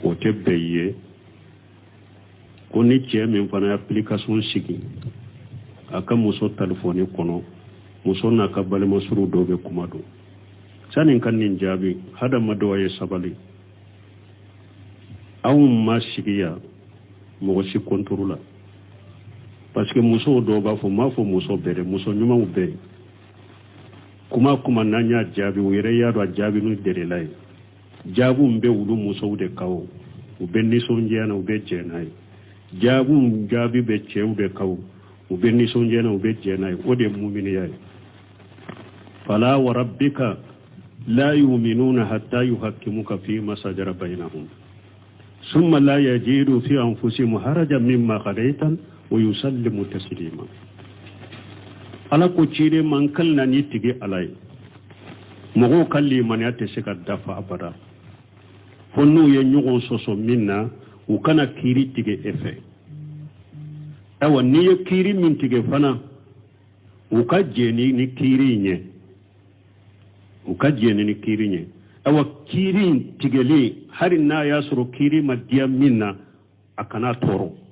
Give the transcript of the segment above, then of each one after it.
o tɛ bɛɛ ye ko ni cɛ min fana application sigi a ka muso telefɔni kɔnɔ muso n'a ka balimasuru dɔw bɛ kuma don sani ka nin jaabi hadamadenw ye sabali aw ma sigi yan mɔgɔ si contrôle la parce que muso dɔw b'a fɔ m'a fɔ muso bɛɛ dɛ muso ɲumanw bɛɛ kuma n'an y'a jaabi u yɛrɛ y'a dɔn a jaabi n'u derela ye jaabiw bɛ wulu musow de kan o u bɛ nisɔndiya na u bɛ jɛ n'a ye jaabi bɛ cɛw de kan o u bɛ nisɔndiya na u bɛ jɛ n'a ye o de ye muminiya ye fala wa rabbika la yu'minuna hatta yuhakkimuka fi ma shajara bainahum summa la yajidu fi anfusihim harajan mimma qadayta wa yusallimu taslima ala ko cire man kalla ni tige alai mogo kalli man ya te seka dafa abada honnu ye nyugon soso minna u kana kiri tige efe awa ni ye kiri min tige fana u ka jeni ni kiri nye awa kiri tigeli hari na ya soro kiri madiya minna akana toro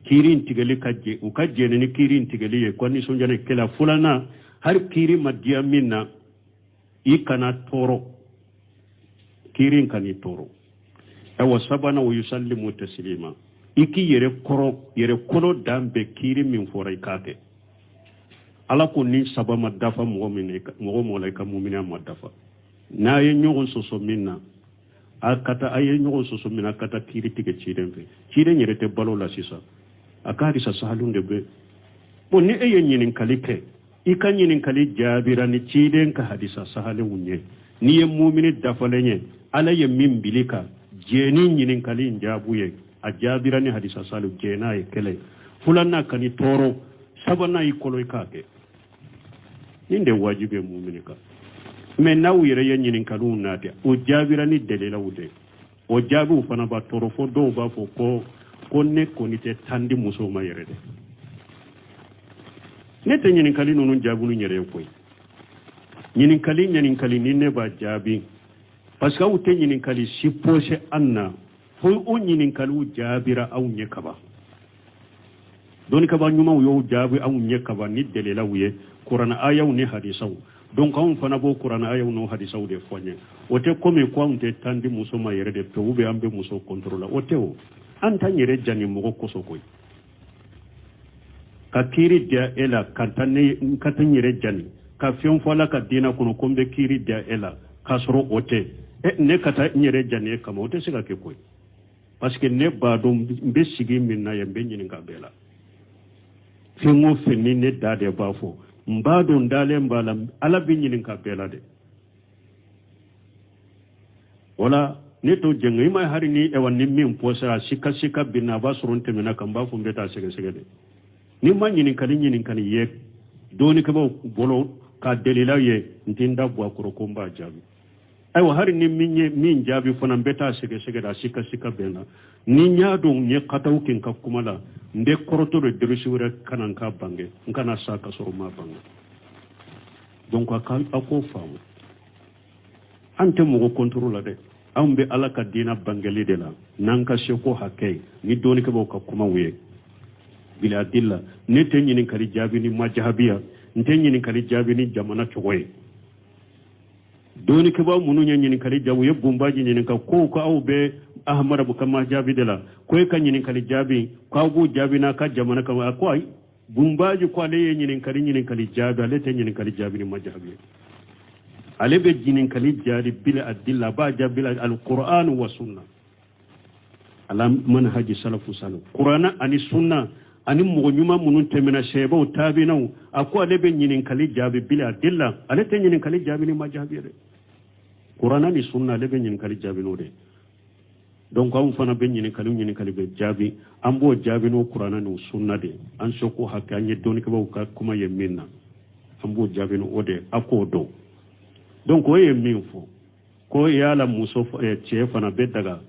kirin tigeli kaje u kaje ni kirin tigeli ye kwani sonjane kela fulana har kiri madiya minna ikana toro kirin kani toro awa sabana wa yusallimu taslima iki yere koro dambe kiri min fora ikate ala ko ni sabama dafa mogo malaika mu'mina madafa na ye nyogon soso minna akata aye nyogon soso minna kata kiri tige cidenfe ciden yere te balo la sisa akari sa sahalunde be bo ni eye nyinin kalike ika nyinin kali jabira ni ciden ka hadisa sahale wunye ni ye mu'mini dafalenye ala ye min bilika jeni nyinin kali njabuye a jabira ni hadisa salu jena ye kele fulanna kani toro sabana yi kolo ikake ninde wajibe mu'mini ka me naw yere ye nyinin kalu nate o jabira ni delela wude o jabu fana ba toro fo do ba fo ko ne konite tandi muso ma yere de ne te nyinin kali nunu jabunu nyere koy nyinin kali ni ne ba jabi parce que u te nyinin kali supposé anna fo o nyinin kalu jabira aw nye kaba doni kaba nyuma yo jabi aw nye kaba ni delela wuye qur'an ayaw ni hadisaw donc on fana bo qur'an ayaw no hadisaw de fonye o te comme ko on te tandi muso ma yere de to ube ambe muso contrôle o te o anta nyere jani mogo koso koy ka kiri dia ela kantane kata nyere jani ka fion fola ka dina kono kombe kiri dia ela kasro ote ne kata nyere jani kama ote sika ke koy parce que ne ba do mbe sigi minna ya mbe nyini ka bela fengo fenni ne dade bafo mba do ndale mbala ala bi nyini ka bela de wala ne to jengai mai hari ni e wanni min posa sika binna ba surunte mena kan ba fu mbeta sege de ni man nyini kali ye doni ka ba bolo ka delila ye ntinda bwa kuro komba jabi ay wa hari ni min jabi fana mbeta sege da sika bena ni nyaado nye kataw kin ka kumala nde koroto de dirisiwre kanan ka bange ngana saka soro ma bange donc ako famu ante mo contrôle de ambe ala ka dina bangali de la nanka sheko hakay ni doni ka ka kuma wuye bila dilla ne te nyini kali jabi ni majhabiya nte nyini kali jabi ni jamana chogoy doni ka ba munu nyini kali jabu ye bumbaji nyini ka ko awbe ahmara bu kama jabi de la ko ka nyini kali jabi ka go jabi na ka jamana ka ko ay bumbaji ko le nyini kali jabi ale te nyini kali jabi ni majhabiya ale be jinin kali jari bila adilla ba jabila alquran wa sunna ala manhaji salafu salih qur'ana ani sunna ani mo nyuma munun temena sheba tabinaw akwa ale be jinin kali jabi bila adilla ale te jinin kali jabi ni majhabi de qur'ana ni sunna ale be jinin kali jabi no de donc on fana be jinin kali be jabi ambo jabi no qur'ana no sunna de an soko hakanye doni ko ka kuma yeminna ambo jabi no ode akodo donc oye min fo ko yala muso che fana be daga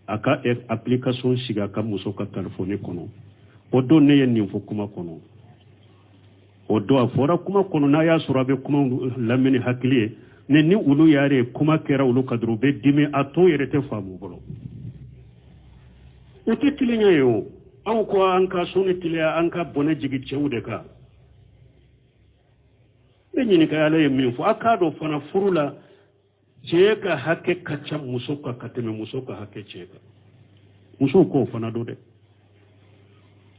aka application siga ka muso ka telephone kono o do ne yen nin fo kuma kono o do afora kuma kono na ya surabe kuma lamini hakili ne ni ulu yare kuma kera ulu kadru be dimi ato yerete famu bolo ite tilinya yo aw ko an ka sunu tiliya an ka bone jigi cewde ka be nyini ka ala yemin fu akado fana furula ceka hake kacha musoka kateme musoka hake ceka musoko fana do de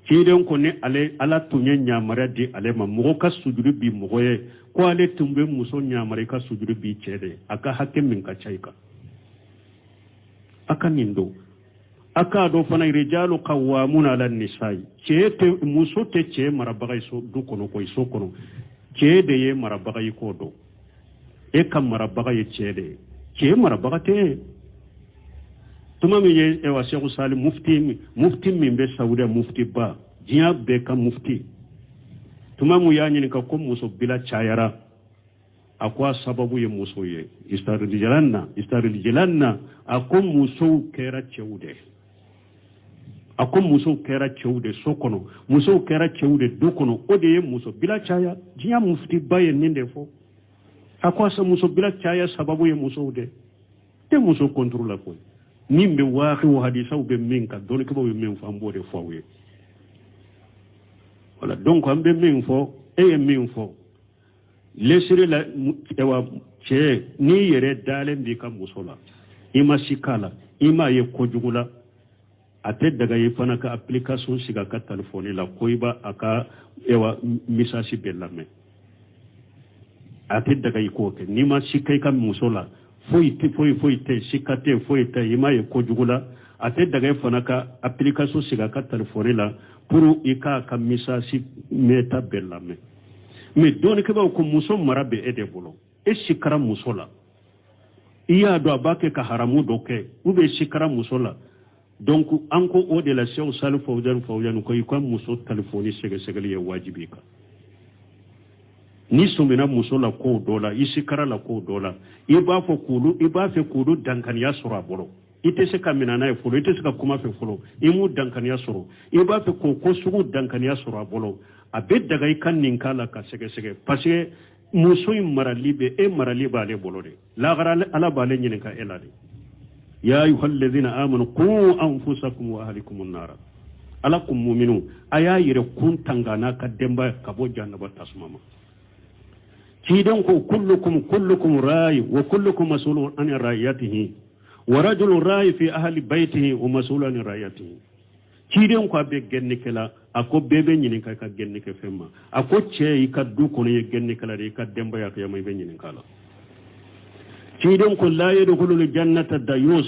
kiden ko ne ale ala tunye nyamara di ale ma mo ka sujuru bi mo ye ko ale tumbe muso nyamara ka sujuru bi cede aka hake min ka chaika aka nindo aka do fana rijalu qawwamuna ala nisai cete muso te ce marabaga so du kono ko so kono cede ye marabaga ko do e kam marabaga ye cede ce marabaga te tuma mi ye e wa Sheikh Salim mufti min be Saudi mufti ba jiya be ka mufti tuma mu ya nyini ka ko muso bila chayara akwa sababu ye muso ye istaril jalanna akum muso kera chewde akum muso kera chewde sokono muso kera chewde dokono ode ye muso bila chaya jiya mufti ba ye ninde fo akwa sa muso bila chaya sababu ye muso de te muso contrôle ko nimbe waaxi wo hadisa be min ka don ko be min fo ambode fawye wala donc ambe min fo e min fo lesire la ewa che ni yere dale mbi ka musola ima sikala ima ye kojugula ate daga yi fana ka application siga ka telephone la koiba aka ewa message belame ate daga yi ko ke ni ma sikai ka musola foi te sikate foi te ima ye kojugula ate daga fana ka application siga ka telephone la pour ika ka message meta belame mais doni ke ba ko muso marabe ede bolo e sikara musola iya do abake ka haramu doke ube sikara musola donc anko o de la Cheikh Salih Fawzan ko ikon muso telephone sege ye wajibi ka ni sumina musola ko dola isikara la ko dola iba fe kulu dankaniya sura bolo ite se kamina na fulo ite se ka kuma fe fulo imu dankaniya sura iba fe ko sugu dankaniya sura bolo abe daga ikan ninkala ka sege parce que muso maralibe maraliba le bolo de la gara ala bale nyine ka elade ya ayyuhallazina amanu qu anfusakum wa ahlikum an-nar alakum mu'minun aya yire kun tangana ka demba ka bo jannaba tasmama kidan ko kullukum ra'i wa kullukum mas'ulun an ra'iyatihi wa rajulun ra'i fi ahli baytihi wa mas'ulun an ra'iyatihi kidan ko be genni kala ako bebe nyini ka genni ke femma ako che ka du ko ne genni kala de ka demba ya ka yamay be nyini kala kidan ko la yadkhulul jannata dayus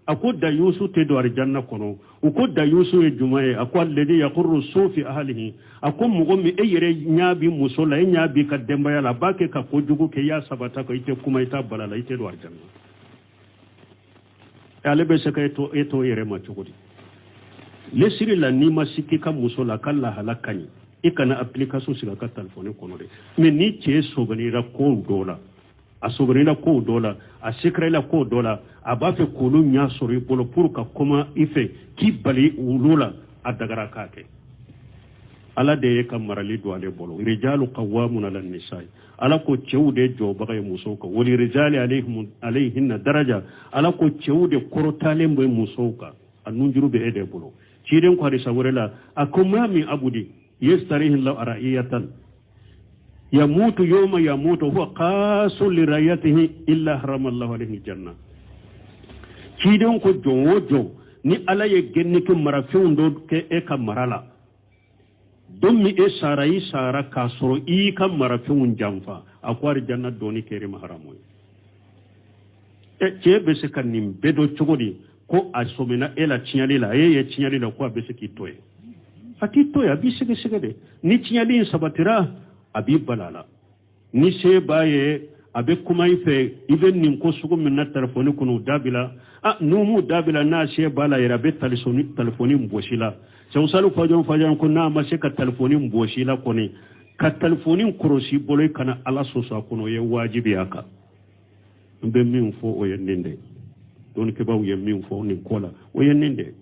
ako dayusu te do ar janna kono uko dayusu e jumae ako alladhi yaqurru sufi ahlihi ako mugomi e yere nyaabi musola e nyaabi ka demba ya la bake ka fojugo ke ya sabata ko ite kuma ita balala ite do ar janna alebe se ka eto yere ma chugodi lesiri la nima sikki ka musola kala halakani ikana application siga ka telephone kono de mais ni che soganira ko dola a soganira ko dola a sikrela ko dola a ba fe kolu nya sori polo pour ka koma ife ki bali ulula adagara kake ala de ka marali do ale bolo rijalu qawwamuna lan nisaa ala ko cewde jo bagay musoka wali rijali alayhin daraja ala ko cewde korotale mbe musoka anunjuru be ede bolo ciiden ko hadi sawrela akuma min abudi yastarihi la ra'iyatan yamutu yawma yamutu huwa qasul li ra'iyatihi illa harama Allah alayhi janna ciiden ko jowo ni ala ye genni ke marafin do ke e ka marala don mi e sarai sara kasoro i ka marafin jamfa akwari janna doni kere maharamu e cebe se kan nim bedo chogodi ko asomena ela chinyali la ye chinyali la ko abese kitoye akitoye abise sege de ni chinyali sabatira abi balala ni se baye abe kuma ife even nin ko sugo min na telefoni kuno dabila numu dabila na se bala yera be telefoni mboshila se usalu fajon ko na ma se ka telefoni mboshila koni ka telefoni korosi boloy kana ala sosa kuno ye wajibi aka mbe min fo o yendinde don ke baw ye min fo ni kola o yendinde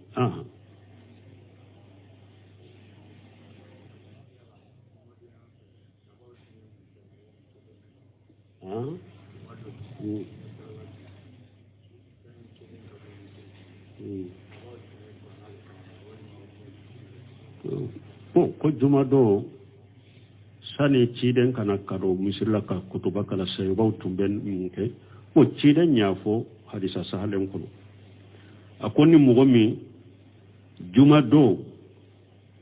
ko juma do sani ciden kana kado misirla ka kutuba kala saybaw tumben munke ko ciden nyafo hadisa sahalen kono akoni mugomi juma do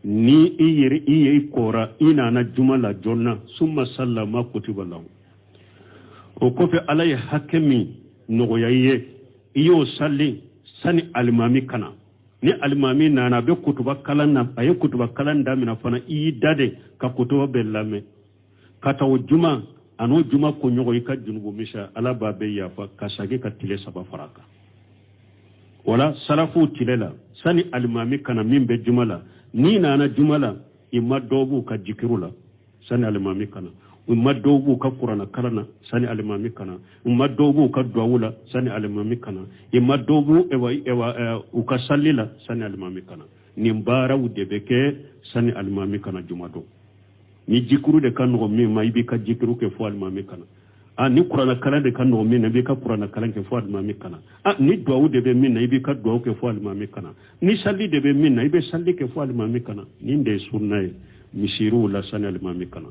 ni iyeri kora ina na juma la jonna summa sallama kutiba lahu o kofe alay hakemi nogoyaye iyo salli sani almami kana ni almami nana be kutuba kalan na ayi kutuba kalan da mina fana i dade ka kutuba bellame kata o juma ano juma ko nyogo ka junubu misha ala babe yafa kasage ka tile saba faraka wala salafu tilela sani almami kana mimbe jumala ni nana jumala imma dobu ka jikirula sani almami kana imma dobu ka qur'ana kalana sani almami kana imma dobu ka duwula sani almami kana imma dobu ewa uka sallila sani almami kana ni mbara udebeke sani almami kana jumado ni jikuru de kan no mi ma ibi ka jikiru ke fo almami kana ni qur'ana kala de kan no mi na bi ka qur'ana kala ke fo almami kana ni duwu de be min na ibi ka duwu ke fo almami kana ni salli de be min na ibi salli ke fo almami kana ni nde sunna misiru la sani almami kana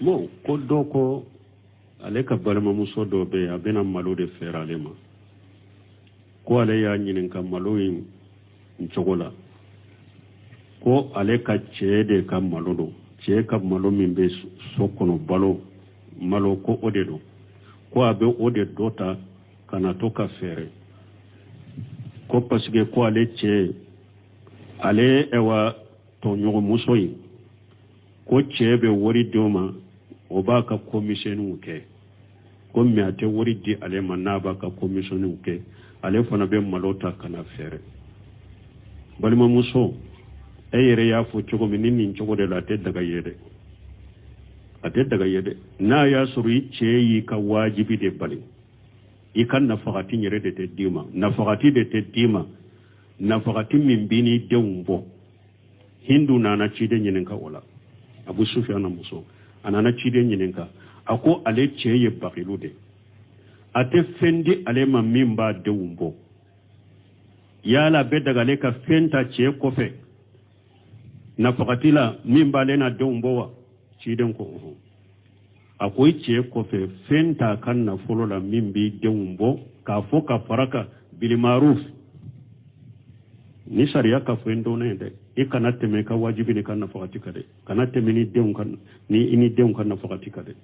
mo ko doko ale ka balma muso do be abena malo de ferale ma ko ale ya nyinin ka malo yin nchogola ko ale ka chede ka malo do che ka malo min be sokono balo malo ko ode do ko abe ode dota kana to ka fere ko pasige ko ale che ale ewa to nyogo muso yin ko chebe wori doma oba ka commission ke ko mi ate wori di ale manaba ka commission ke ale fana be malota kana fere balima muso eyere ya fo chogo minni chogo de la tête daga yede na ya suru ce yi ka wajibi de bali ikan na fakati nyere de te dima na fakati de te dima na fakati min bini de umbo hindu na na chide nyinen ka wala abu sufyan muso anana chide nyininka ako ale cheye bakilude ate fendi ale ma mimba de umbo yala be daga le ka fenta che kofe na fakatila mimba le na de umbo wa chiden ko ako che kofe fenta kan na folo la mimbi de umbo ka foka faraka bil maruf ni sharia ka fendo ne de ikana teme ka wajibi ni kan na fakati kade kana teme ni deun kan ni ini deun kan na fakati kade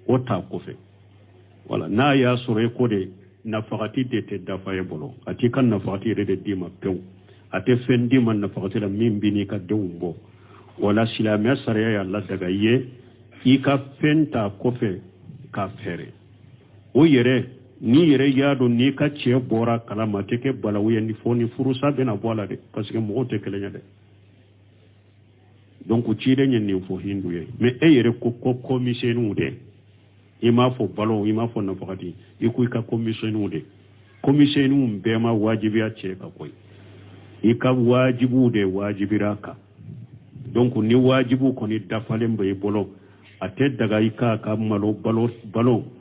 ota kofe wala na ya sore ko de na fakati de te dafa ye bolo ati kan na fakati de dima pew ate fendi man na fakati la mimbi ni ka deun bo wala silama sharia ya Allah daga ye ika fenta kofe ka fere o yere ni yere yado ni ka che bora kala mateke bala wuya ni foni furusa bena bola de parce que mo te kelenya de donc ci de nyen ni fo hindu ye mais e yere ko commission de ima fo balo ima fo na fakati iku ka commission de commission be ma wajibi a che ka koy ika wajibu de wajibiraka donc ni wajibu ko ni dafale mbay bolo ate daga ika ka malo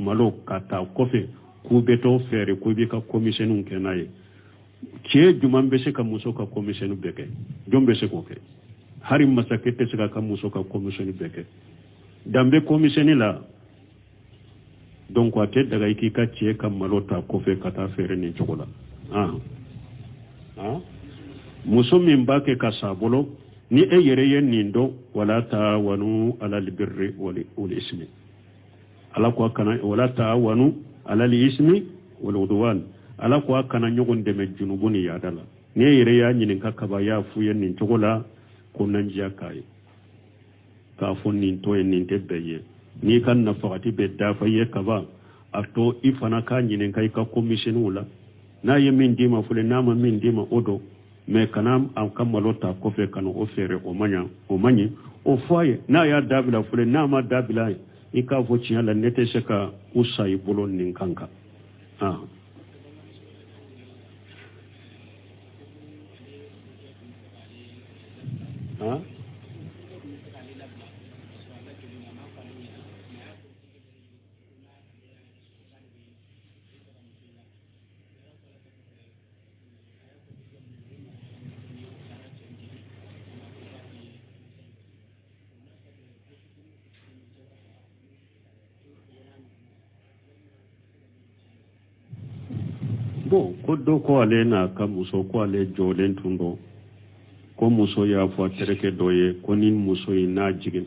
malo kata kofe kubeto fere kubika commission kenaye che jumambe se ka muso ka commission beke jombe se ko ke hari masakete se ka muso ka commission beke dambe commission la donc ate daga ikika che ka malota kofe kata fere ni chokola muso min bake ka sabolo ni e yere yen nindo wala ta'awanu alal birri wal ismi ala ko kana wala ta'awanu alal ismi wal udwan ala ko kana nyogon de me junubuni ya dala ne yere ya nyinin ka kaba ya fu yen nin togola ko nan jiya kai ka fu nin to yen nin tebeye ni kan na fakati be da fa ye kaba ato ifana ka nyinen kai ka commission wala na ye min dima fule na ma min dima odo me kanam am kamalota ko fe kanu o fere o manyi o foye na ya dabila fule na ma dabila ika fo chiala nete seka usai bolon nin kanka Bon, kodo ko ale na ka muso ko ale jolen tundo ko muso ya fo tereke doye ko nin muso ina jigin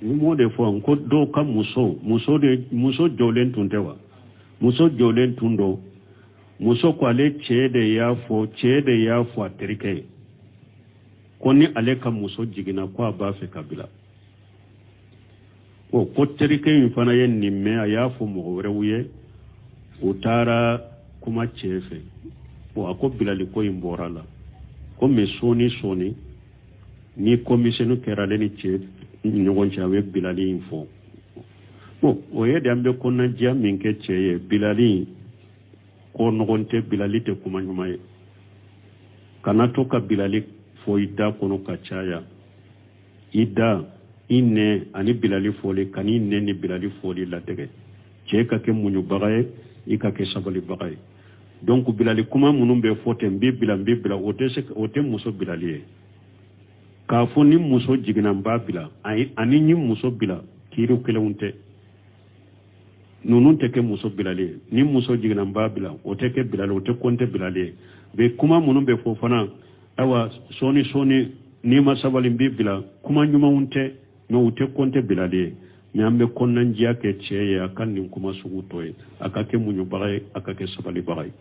ni mo de fo ko do ka muso jolen tundewa muso jolen tundo muso ko ale chede ya fo tereke ko ni ale ka muso jigina ko ba fe kabila ko terike in fana ye nimme a y'a fɔ mɔgɔ wɛrɛw ye u taara kuma cɛ fɛ a ko bilali ko in bɔra la ko mɛ sɔɔni ni komisɛni kɛra ale ni cɛ ɲɔgɔn cɛ a bɛ bilali in fɔ o ye de an bɛ kɔnɔnajiya min kɛ cɛ ye bilali ko nɔgɔn tɛ bilali tɛ kuma ɲuman ye kana to ka bilali fɔ i da kɔnɔ ka caya i da inne ani bilali foli kani inne ni bilali foli la dege cɛ ka kɛ muɲubaga ye i ka kɛ sabalibaga ye donc bilali kuma minnu bɛ fɔ ten n bɛ bila o tɛ muso bilali ye k'a fɔ ni muso jiginna n b'a bila ani ni muso bila kiiriw kelenw tɛ ninnu tɛ kɛ muso bilali ye ni muso jiginna n b'a bila o tɛ kɛ bilali o tɛ kɔnte bilali ye bɛ kuma minnu bɛ fɔ fana awa sɔɔni n'i ma sabali n bɛ bila kuma ɲumanw tɛ mais u tɛ kɔnte bilali ye mais an bɛ kɔnɔnajiya kɛ cɛ ye a ka nin kuma sugu tɔ ye a ka kɛ muɲubaga ye a ka kɛ sabalibaga ye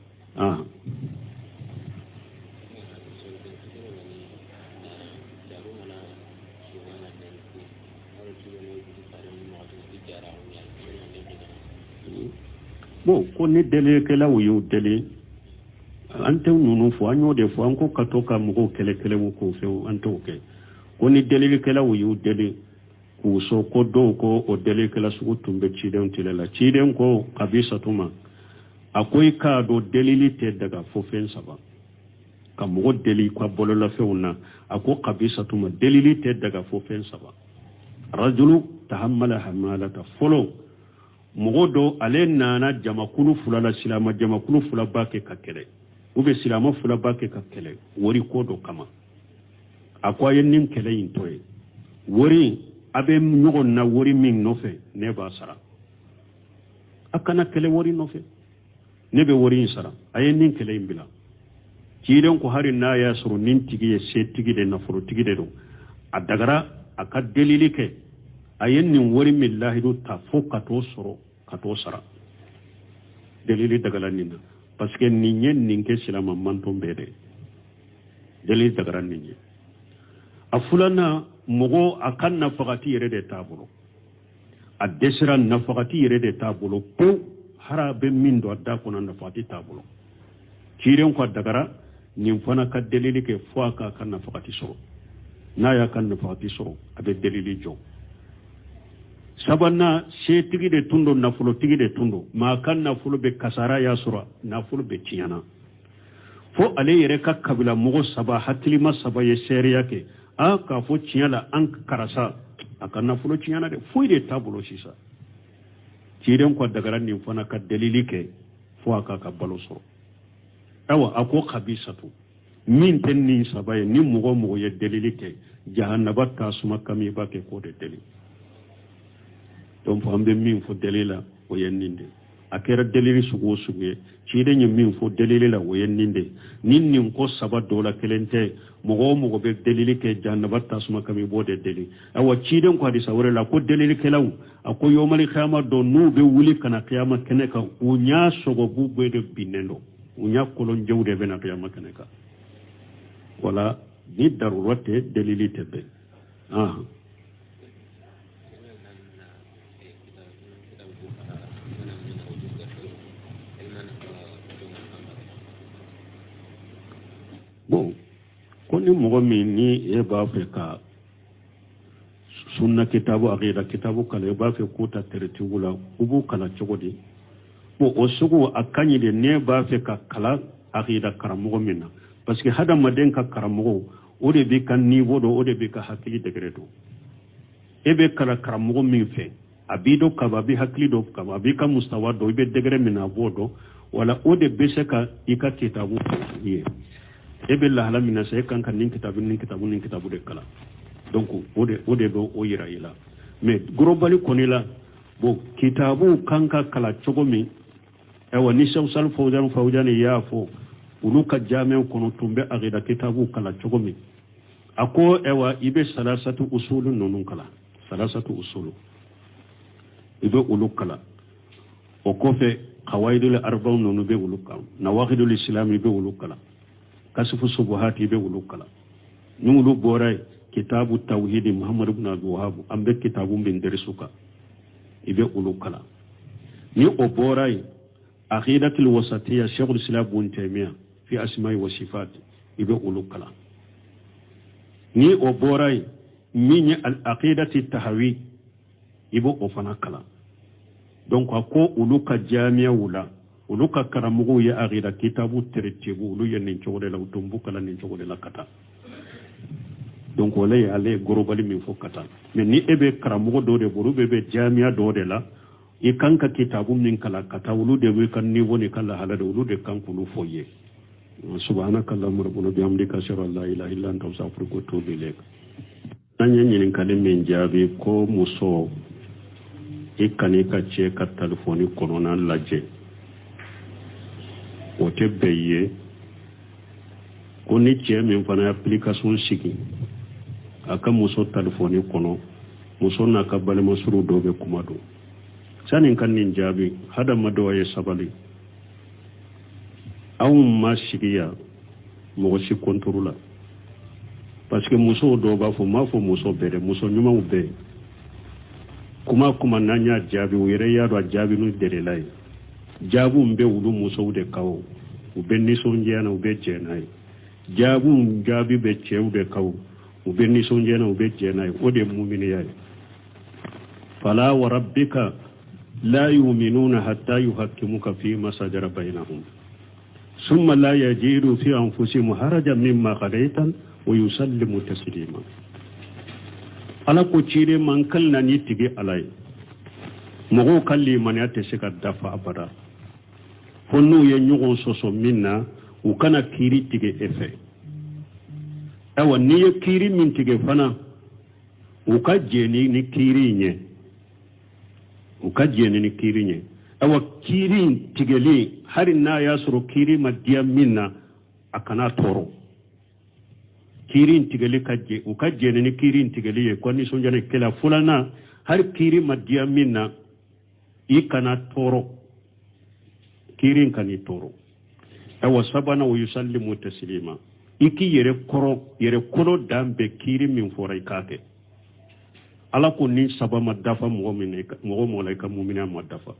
bon ko ni delikɛlaw y'u deli an tɛ ninnu fɔ an y'o de fɔ an ko ka to ka mɔgɔw kɛlɛw k'o fɛ an t'o kɛ ko ni delikɛlaw y'u deli k'u so ko dɔw ko o delikɛla sugu tun bɛ cidenw tile la ciden ko Kabisatu ma a ko i k'a dɔn delili tɛ daga fo fɛn saba ka mɔgɔ deli ka bololafɛnw na a ko Kabisatu ma delili tɛ daga fo fɛn saba rajulu tahammala hamalata fɔlɔ mɔgɔ dɔ ale nana jamakulu fila la silama jamakulu fila b'a kɛ ka kɛlɛ ou bien silama fila b'a kɛ ka kɛlɛ wari ko dɔ kama a ko a ye nin kɛlɛ in to ye wari a bɛ ɲɔgɔn na wari min nɔfɛ ne b'a sara a kana kɛlɛ wari nɔfɛ ne bɛ wari in sara a ye nin kɛlɛ in bila ciden ko hari n'a y'a sɔrɔ nin tigi ye setigi de nafolotigi de don a dagara a ka delili kɛ a ye nin wari min lahidu ta fo ka t'o sɔrɔ ka t'o sara delili dagala nin na parce que nin ye nin kɛ silama manton bɛɛ de delili dagara nin ye a filanan mɔgɔ a ka nafagati yɛrɛ de t'a bolo a dɛsɛra nafagati yɛrɛ de t'a bolo pewu hara bɛ min don a da kɔnɔ nafagati t'a bolo ciren ko a dagara nin fana ka delili kɛ fo a k'a ka nafagati sɔrɔ n'a y'a ka nafagati sɔrɔ a bɛ delili jɔ sabanan setigi de tun don nafolotigi de tun don maa ka nafolo bɛ kasara y'a sɔrɔ nafolo bɛ tiɲɛna fo ale yɛrɛ ka kabila mɔgɔ saba hakilima saba ye seereya kɛ k'a fɔ tiɲɛ la an karasa a ka nafolo tiɲɛna dɛ foyi de t'a bolo sisan ciden ko a dagara nin fana ka delili kɛ fo a k'a ka balo sɔrɔ awa a ko Kabisatu min tɛ nin saba ye ni mɔgɔ mɔgɔ ye delili kɛ jahanaba tasuma kami i b'a kɛ k'o de deli donc an bɛ min fɔ delili la o ye nin de a kɛra delili sugu o sugu ye ciden ye min fɔ delili la o ye nin de ni nin ko saba dɔw la kelen tɛ mɔgɔ o mɔgɔ bɛ delili kɛ jahanaba tasuma kami i b'o de deli awa ciden ko hadisa wɛrɛ la ko delilikɛlaw a ko yɔmali kiyama dɔn n'u bɛ wuli ka na kiyama kɛnɛ kan u ɲa sɔgɔbu bɛɛ de binnen don u ɲa kolonjɛw de bɛ na kiyama kɛnɛ kan wala ni darurote delili tebe bon koni mogo min ni e b'a fɛ ka sunna kitabu aqida kitabu kala e b'a fɛ k'u ta teretigiw la u b'u kala cogo di bon o sugu a ka ɲi de ne b'a fɛ ka kala aqida karamɔgɔ min na parce que hadamaden ka karamɔgɔ o de b'i ka niveau dɔn o de b'i ka hakili degere dɔn e bɛ kala karamɔgɔ min fɛ a b'i dɔn kaba a b'i hakili dɔn kaba a b'i ka mustawa dɔn i bɛ degere min na a b'o dɔn wala o de bɛ se ka i ka kitabu fɔ ye e bɛ lahala min na sa e kan ka nin kitabu de kala donc o de bɛ o yira i la mais gorobali kɔni la bon kitabu kan ka kala cogo min ayiwa ni Cheikh Salifu Fawzani y'a fɔ olu ka jamiw kɔnɔ tun bɛ aqida kitabu kala cogo min a ko ayiwa i bɛ salasatu usulu ninnu kala salasatu usulu i bɛ olu kala o kɔfɛ qawaidul arba'u ninnu bɛ olu kan nawaqidul islam i bɛ olu kala kasifu subuhat i bɛ olu kala ni olu bɔra yen kitabu tawhid Muhammad ibn Abdul Wahhab an bɛ kitabu min derisu kan i bɛ olu kala ni o bɔra yen aqidatul wasatiyya Sheikhul Islam Ibn Taymiyyah fi asma'i wa sifat i bɛ olu kala ni o bɔra yen min ye al aqidati tahawi i bɛ o fana kala donc a ko olu ka jamiyaw la olu ka karamɔgɔw ye aqida kitabu teretigiw olu ye nin cogo de la u tun b'u kala nin cogo de la ka taa donc wala ye ale gorobali min fɔ ka taa mais ni e bɛ karamɔgɔ dɔ de bolo olu bɛ jamiya dɔ de la i kan ka kitabu min kala ka taa olu de bɛ ka niveau ni ka lahala de olu de kan k'olu fɔ ye subhanaka allahumma rabbana bihamdika ashhadu an la ilaha illa anta astaghfiruka wa atubu ilayk an ye ɲininkali min jaabi ko muso i kan'i ka cɛ ka telefɔni kɔnɔna lajɛ o tɛ bɛɛ ye ko ni cɛ min fana ye application sigi a ka muso telefɔni kɔnɔ muso n'a ka balimasuru dɔw bɛ kuma don sani ka nin jaabi hadamadenw ye sabali aw ma sigiya mɔgɔ si kɔntoro la parce que musow dɔw b'a fɔ m'a fɔ muso bɛɛ dɛ muso ɲumanw bɛɛ kuma n'an y'a jaabi u yɛrɛ y'a dɔn a jaabi n'u dɛrɛla ye jaabiw bɛ olu musow de kan o u bɛ nisɔndiya na u bɛ jɛ n'a ye jaabi bɛ cɛw de kan u bɛ nisɔndiya na u bɛ jɛ n'a ye o de ye muminiya ye fala wa rabbika la yu'minuna hatta yuhakkimuka fima shajara bainahum thumma la yajidu fi anfusihim harajan mimma qadayta wa yusallimu taslima ala ko cire man kalna ni tigi alai mogo kalli man ya te se ka dafa abada fonnu ye ɲɔgɔn sɔsɔ min na u kana kiiri tigɛ e fɛ awa ni ye kiiri min tigɛ fana u ka jɛni ni kiiri ɲɛ u ka jɛni ni kiiri ɲɛ awa kiiri tigɛli hari n'a y'a sɔrɔ kiiri ma diya min na a kana tɔɔrɔ kiiri tigɛli ka jɛ u ka jɛni ni kiiri tigɛli ye ko nisɔndiya ni kɛla fulana hari kiiri ma diya min na i kana tɔɔrɔ kiiri ka n'i tɔɔrɔ awa sabana wa yusallimu taslima i k'i yɛrɛ kɔrɔ dan bɛ kiiri min fɔra i k'a kɛ ala ko ni saba ma dafa mɔgɔ la i ka muminiya ma dafa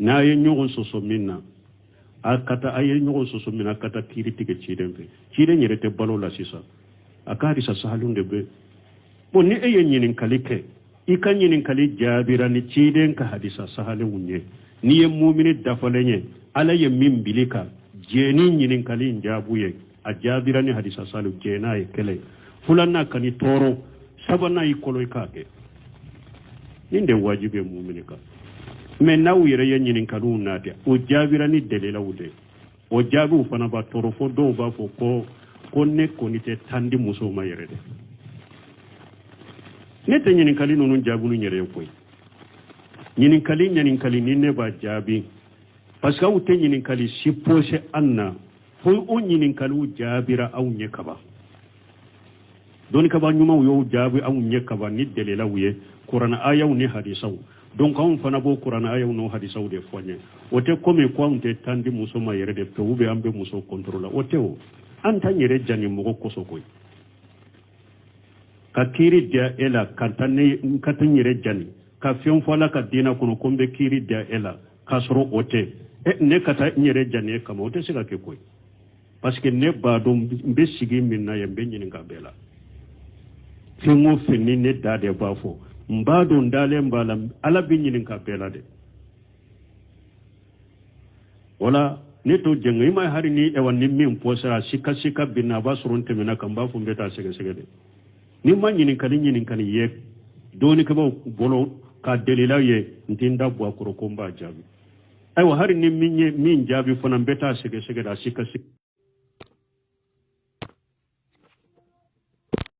n'a ye ɲɔgɔn sɔsɔ min na a ye ɲɔgɔn sɔsɔ min na a ka taa kiiri tigɛ ciden fɛ ciden yɛrɛ tɛ balo la sisan a ka hadisa sahalinw de bɛ bon ni e ye ɲininkali kɛ i ka ɲininkali jaabira ni ciden ka hadisa sahalinw ye n'i ye mumini dafalen ye ala ye min bili ka jɛni ɲininkali in jaabu ye a jaabira ni hadisa sahalinw jɛn'a ye kɛlɛ filanan ka ni tɔɔrɔ sabanan i kɔlɔ i k'a kɛ nin de wajibi ye mumini kan mais n'aw yɛrɛ ye ɲininkaliw naatɛ o jaabira ni dalilaw de o jaabiw fana b'a tɔɔrɔ fo dɔw b'a fɔ ko ne kɔni tɛ tan di musow ma yɛrɛ dɛ ne tɛ ɲininkali ninnu jaabi ni yɛrɛ ye koyi ɲininkali ni ne b'a jaabi parce que aw tɛ ɲininkali si pose an na fo o ɲininkaliw jaabira aw ɲɛ kaba dɔnni kaba ɲumanw y'o jaabi aw ɲɛ kaba ni dalilaw ye kuranɛ ayaw ni hadisaw donc anw fana b'o kuranɛ ayaw n'o hadisaw de fɔ ɲɛ o tɛ komi ko anw tɛ tan di muso ma yɛrɛ de fɛ ou bien an bɛ muso contrôle la o tɛ o an t'an yɛrɛ jani mɔgɔ kosɔn koyi ka kiri dia ela kantane katanyere jani ka fion fola ka dina kono kombe kiri dia ela kasro ote ne kata nyere jani kama ote siga ke koy parce que ne ba dum be sigi minna yambe nyini ngabela fengo fenni ne dade bafo mbado ndale mbala ala bi nyini ngabela de wala ne to jenga ima hari ni ewan ni min posa sika binna basurun temena kamba fu beta sege de ni man nyini kani ye doni ka bolo ka delila ye ntinda bo akoro komba jabi ay wa hari ni min jabi fona beta sege da sika